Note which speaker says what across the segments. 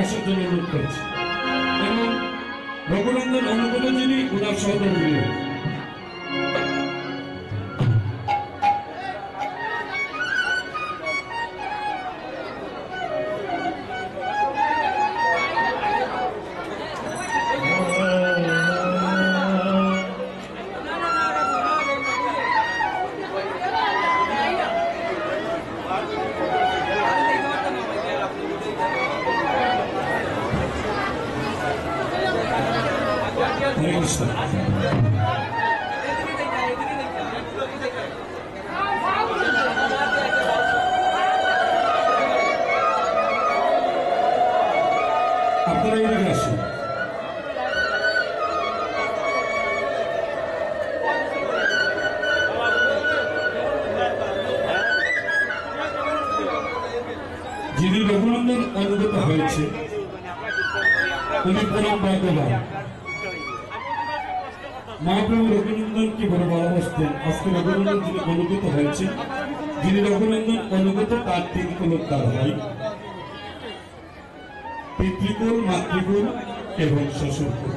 Speaker 1: আসার জন্য অনুরোধ করছি এবং রঘুনন্দন অনুগত যিনি ওনার সহধর্মী আপনারা এদিকে আসুন। যিনি রঘুনন্দন অনুগত হয়েছে উনি পরম ভাগ্যবান। মহাপ্রভু রঘুনন্দনকে বড় ভালোবাসতেন। আজকে রঘুনন্দন যিনি অনুগত হয়েছে, যিনি রঘুনন্দন অনুগত তার তিন কুলোদ্ধার হয়, পিতৃকুল, মাতৃকুল এবং শ্বশুরকুল।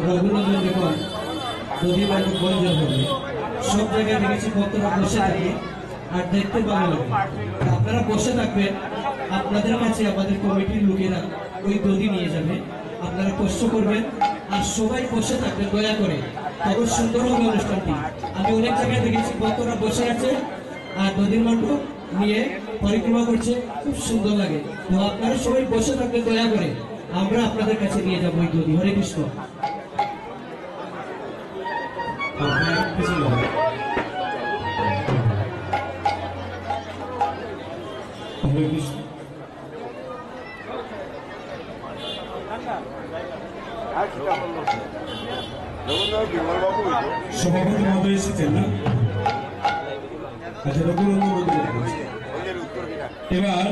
Speaker 2: রঘুনন্দন যখন দধিবাড়ি বন্ধ হবে, সব জায়গায় দেখেছি ভক্তরা বসে থাকে আর দেখতে ভালো লাগে। আপনারা বসে থাকবেন, আপনাদের কাছে আমাদের কমিটির লোকেরা ওই দধি নিয়ে যাবে, আপনারা কষ্ট করবেন আর সবাই বসে থাকবেন দয়া করে, তখন সুন্দর হবে অনুষ্ঠানটি। আমি অনেক জায়গায় দেখেছি ভক্তরা বসে আছে আর দধির মাংস নিয়ে পরিক্রমা করছে, খুব সুন্দর লাগে। তো আপনারা সবাই বসে থাকবেন দয়া করে, আমরা আপনাদের কাছে নিয়ে যাবো ওই দধি। হরে কৃষ্ণ।
Speaker 1: সভাপতি মহোদয় এসেছেন না? আচ্ছা, রঘুনন্দন এবার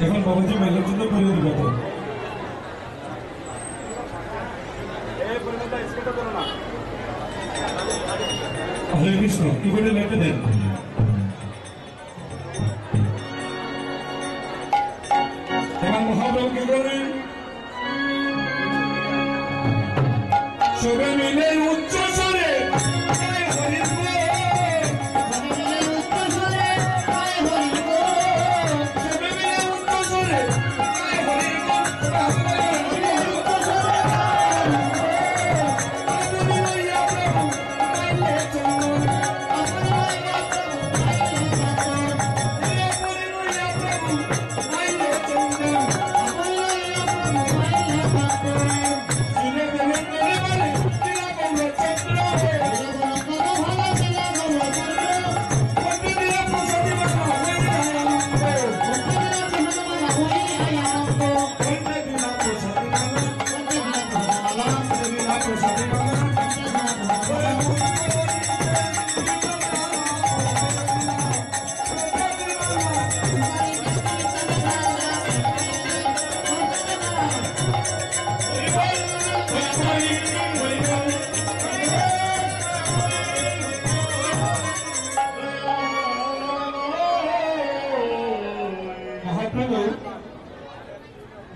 Speaker 1: এখন বাবাজি মেলার জন্য পরিবর্তন হরে কৃষ্ণ কি করে লেখে দেন। এবার মহাপ্রভু কি করেন? সবে মিলে উচ্চ স্বরে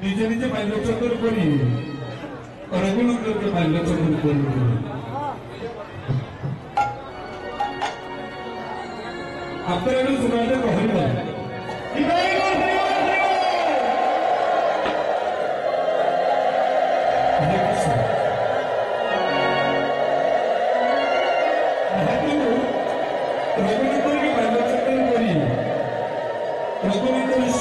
Speaker 1: নিজে নিজে বাল্যচক্র করি, রঘুনন্দনকে বাল্যচক্র করি। আপনারা একটু জোগাড়ে কখন রঘুনন্দনকে বাল্যচক্র করি, রঘুনন্দনের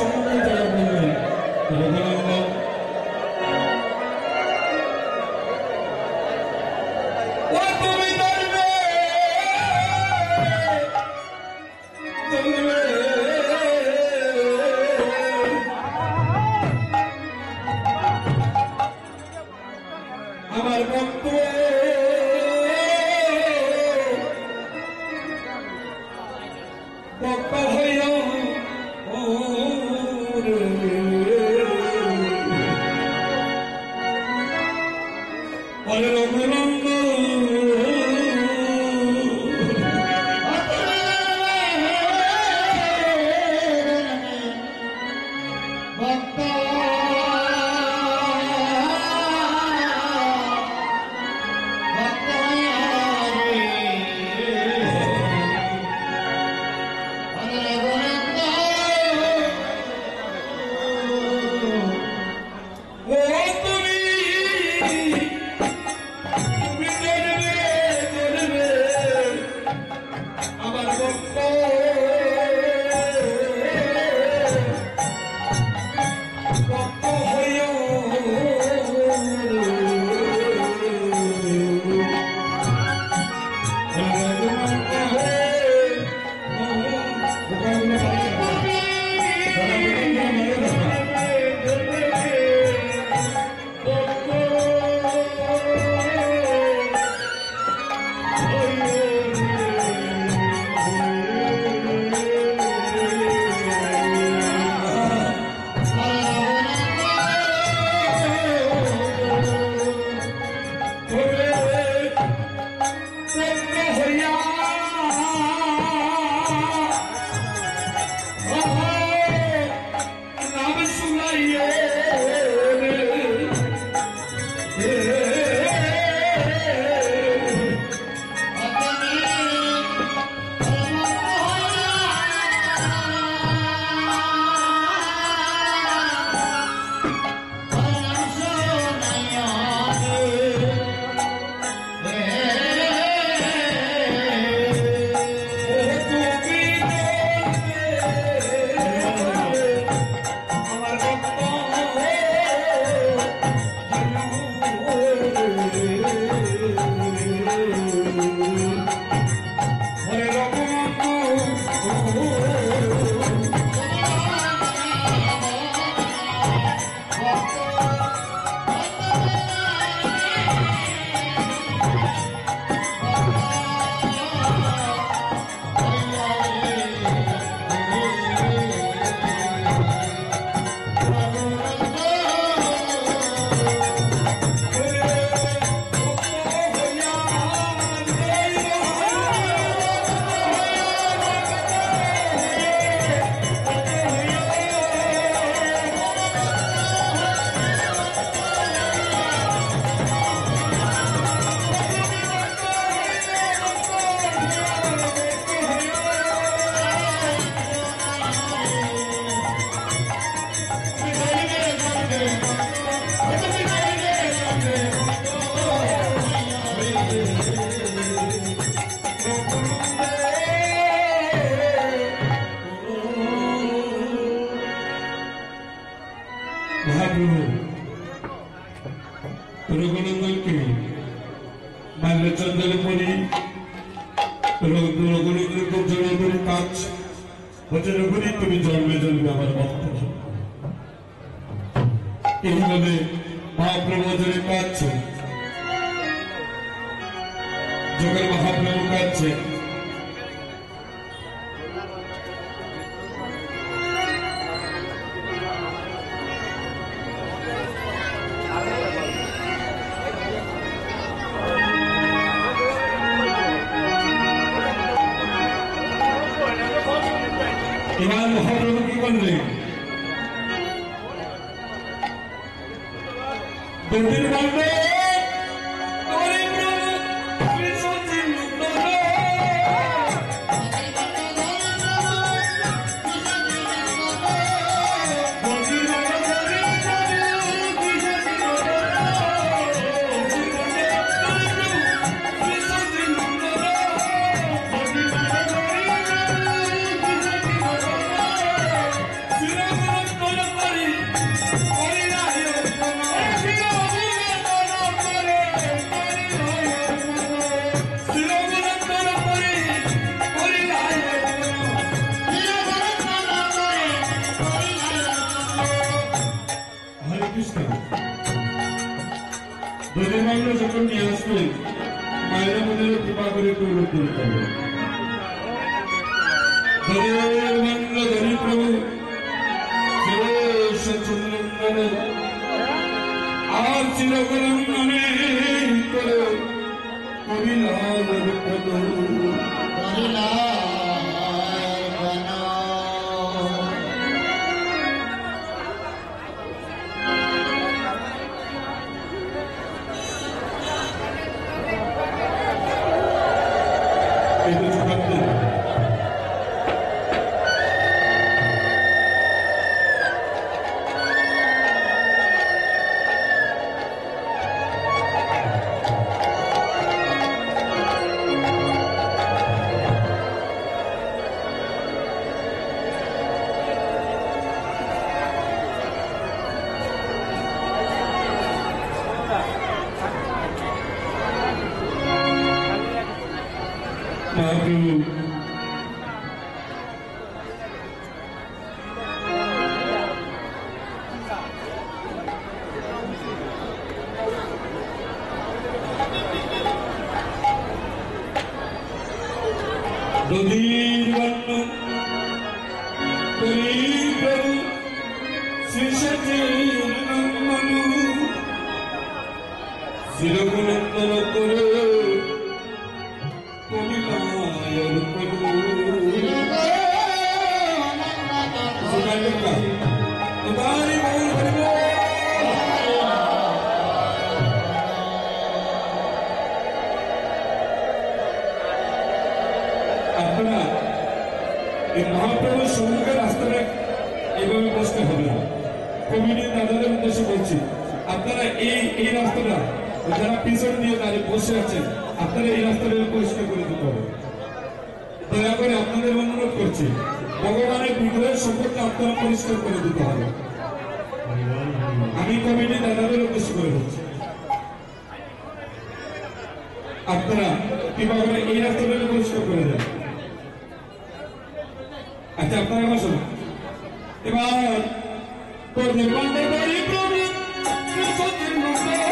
Speaker 1: কথাগুলো মনে রাখবেন। যারা বীরেন্দ্র মনে রাখবেন। মহাপ্রভু রঘুনন্দনকে মাল্যচন্দনে পরি রঘুনন্দনকে জড়িয়ে ধরে কাজ হচ্ছে রঘুনি তুমি জন্মে জন্মে আমার ভক্ত এইভাবে মহাপ্রভু জড়ে কাঁদছে যখন মহাপ্রভু কাঁদছে এবার মহাপ্রভু কি করলেন দুদিন বলবে দুদিন বাংলা যখন নিয়ে আসবেন মায়ের মধ্যে কৃপা করে পরিবর্তন করবেন ধরি প্রভু সচিন্দন আর চিরকলন্দনে করে করি প্রভু শ্রী সচির মনু চিরগুণন্দন করে কবিতায়ন করু তোমারি মৌল হরিব আপনারা এই মহাপ্রভুর সম্মুখে রাস্তাটা এইভাবে বসতে হবে না। কমিটির দাদাদের উদ্দেশ্যে বলছি, আপনারা এই রাস্তাটা যারা পিছন দিয়ে দাঁড়িয়ে বসে আছেন, আপনারা এই রাস্তাটা পরিষ্কার করে দিতে হবে। দয়া করে আপনাদের অনুরোধ করছি, ভগবানের বিগ্রহের সম্পর্কে আপনারা পরিষ্কার করে দিতে হবে। আমি কমিটির দাদাদের উদ্দেশ্য করে বলছি, আপনারা কিভাবে এই রাস্তাটা পরিষ্কার করে দেন। আচ্ছা, আপনারা আমার শোনো। এবার তোদের বান্ডে বাড়ি প্রভু সচিন মন্ডল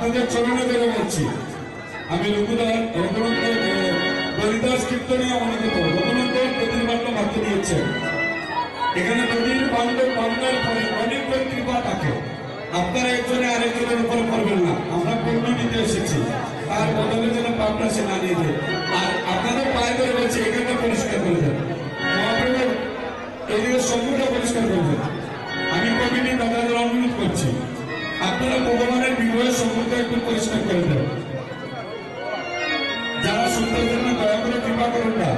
Speaker 1: আপনাদের চরণে ধরে বলছি, আমি হরিদাস কীর্তনীয় অনেকে তো রঘুনন্দ নদীর বাণ্ড মাকে দিয়েছেন। এখানে নদীর বাণ্ড বান্নার পরে অনেকের কৃপা থাকে, আপনারা একজনে আরেকজনের উপর করবেন না। আমরা পূর্ণ নিতে এসেছি, তার বদলে যেন পাপটা সে না নিয়ে যায়। আর আপনাদের পায়ে ধরে বলছে এখানটা পরিষ্কার করে দেন, মহাপ্রভু এদিকে সম্পূর্ণ পরিষ্কার করে দেন। আমি কমিটি দাদাদের অনুরোধ করছি, আপনারা ভগবানের বিগ্রহের সম্পর্কে একটু পরিষ্কার করে দেন। যারা সুন্দর জন্য দয়া করে কৃপা করেন না,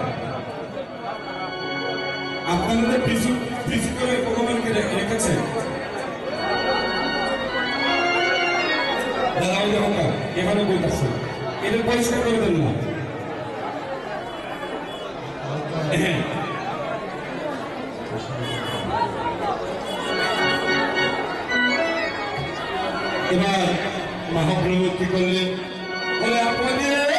Speaker 1: আপনাদের পিছু করে ভগবানকে রেখেছে। দাদা এখানে বলতেছে এটা পরিষ্কার করে দেন না। এবার মহাপ্রভু কি করলেন, বলে আপনাদের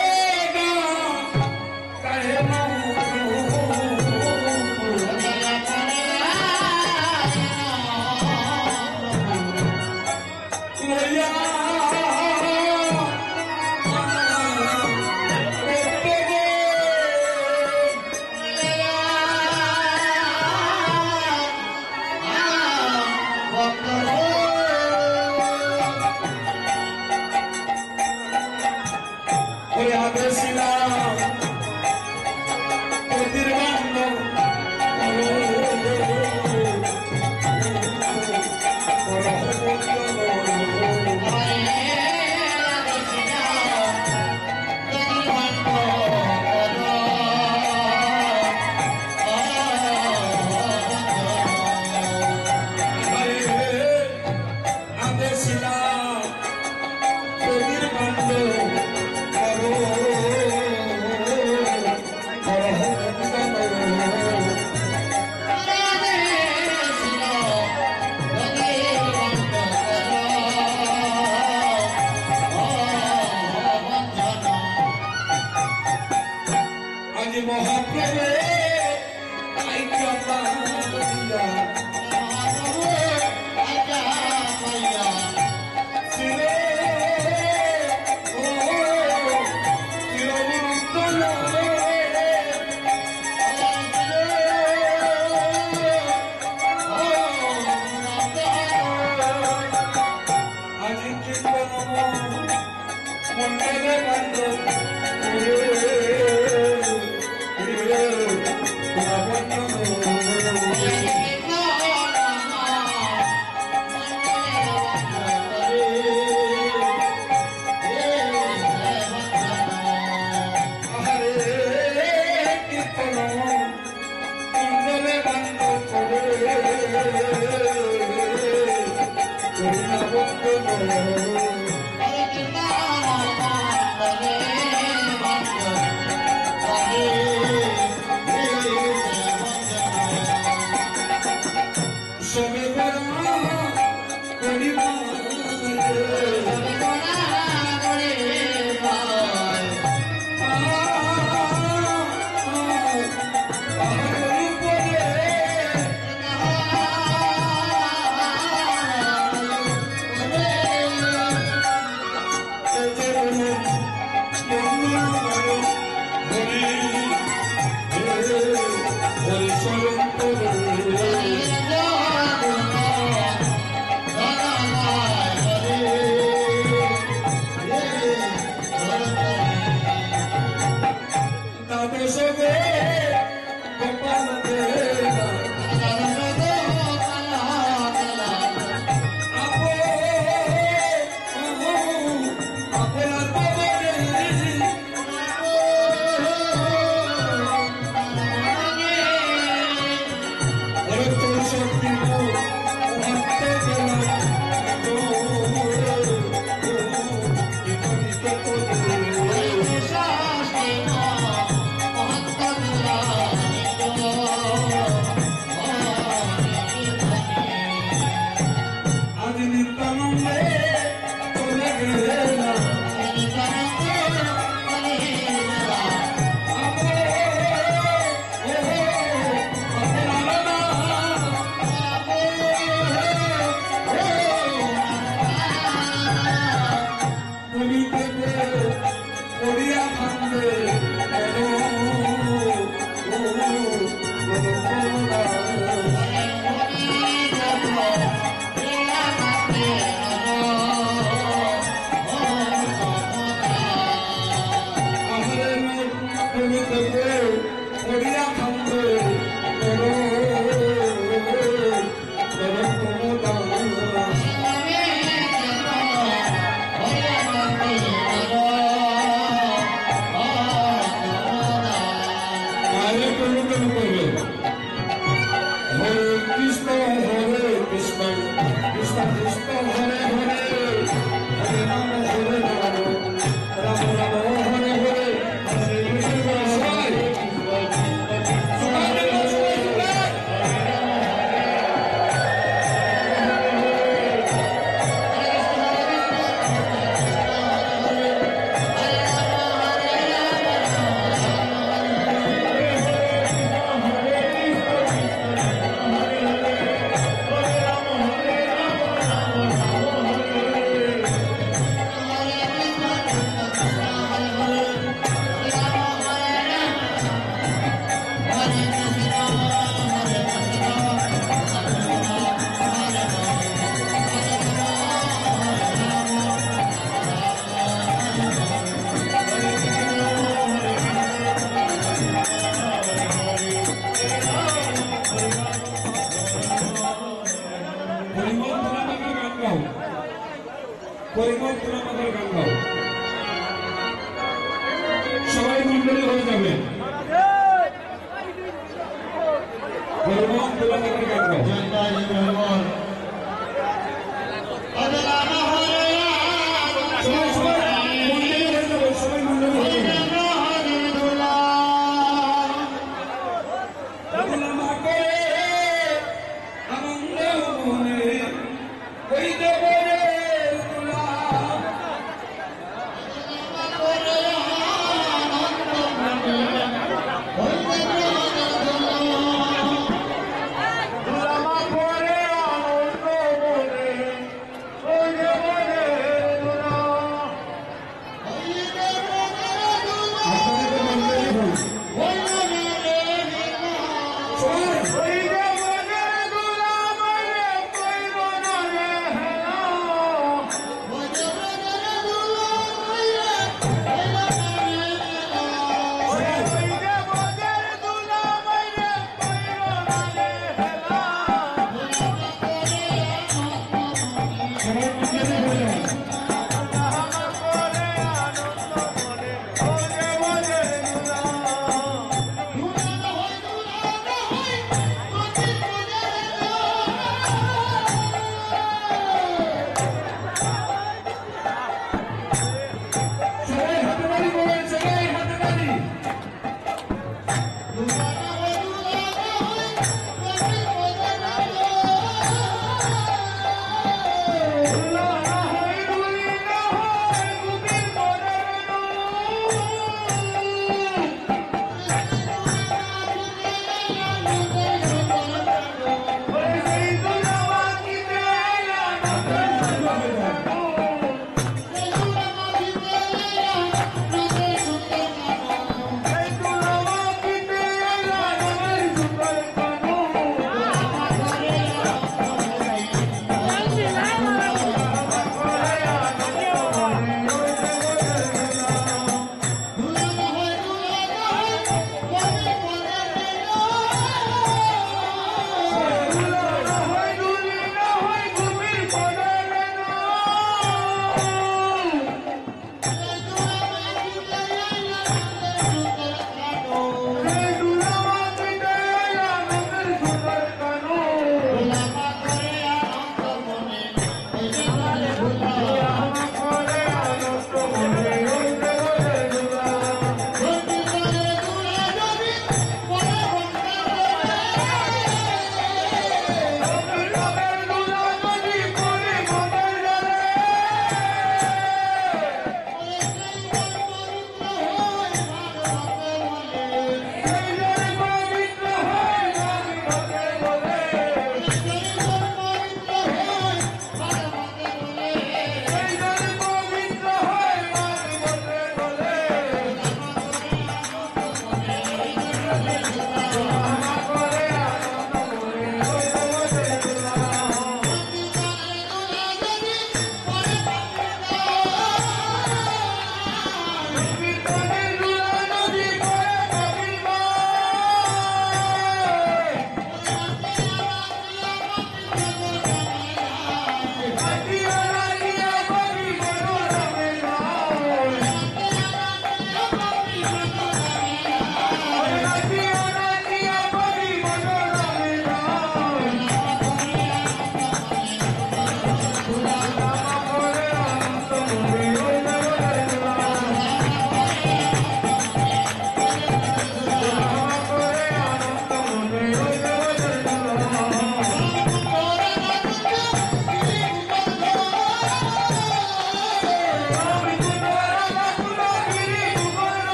Speaker 1: কৃষ্ণ হরে কৃষ্ণ কৃষ্ণ কৃষ্ণ হরে হরে হরে রাম রাম রাম হরে হরে হরে কৃষ্ণ সবাই পরিমল তোমাদের গান গাও সবাই মন্ডলী হয়ে যাবে পরিমল তোমাদের গান গাও সবাই সবাই মন্ডলী হয়ে যাবে সবাই মন্ডলী হয়ে যাবে আনন্দ মনে ওই দেব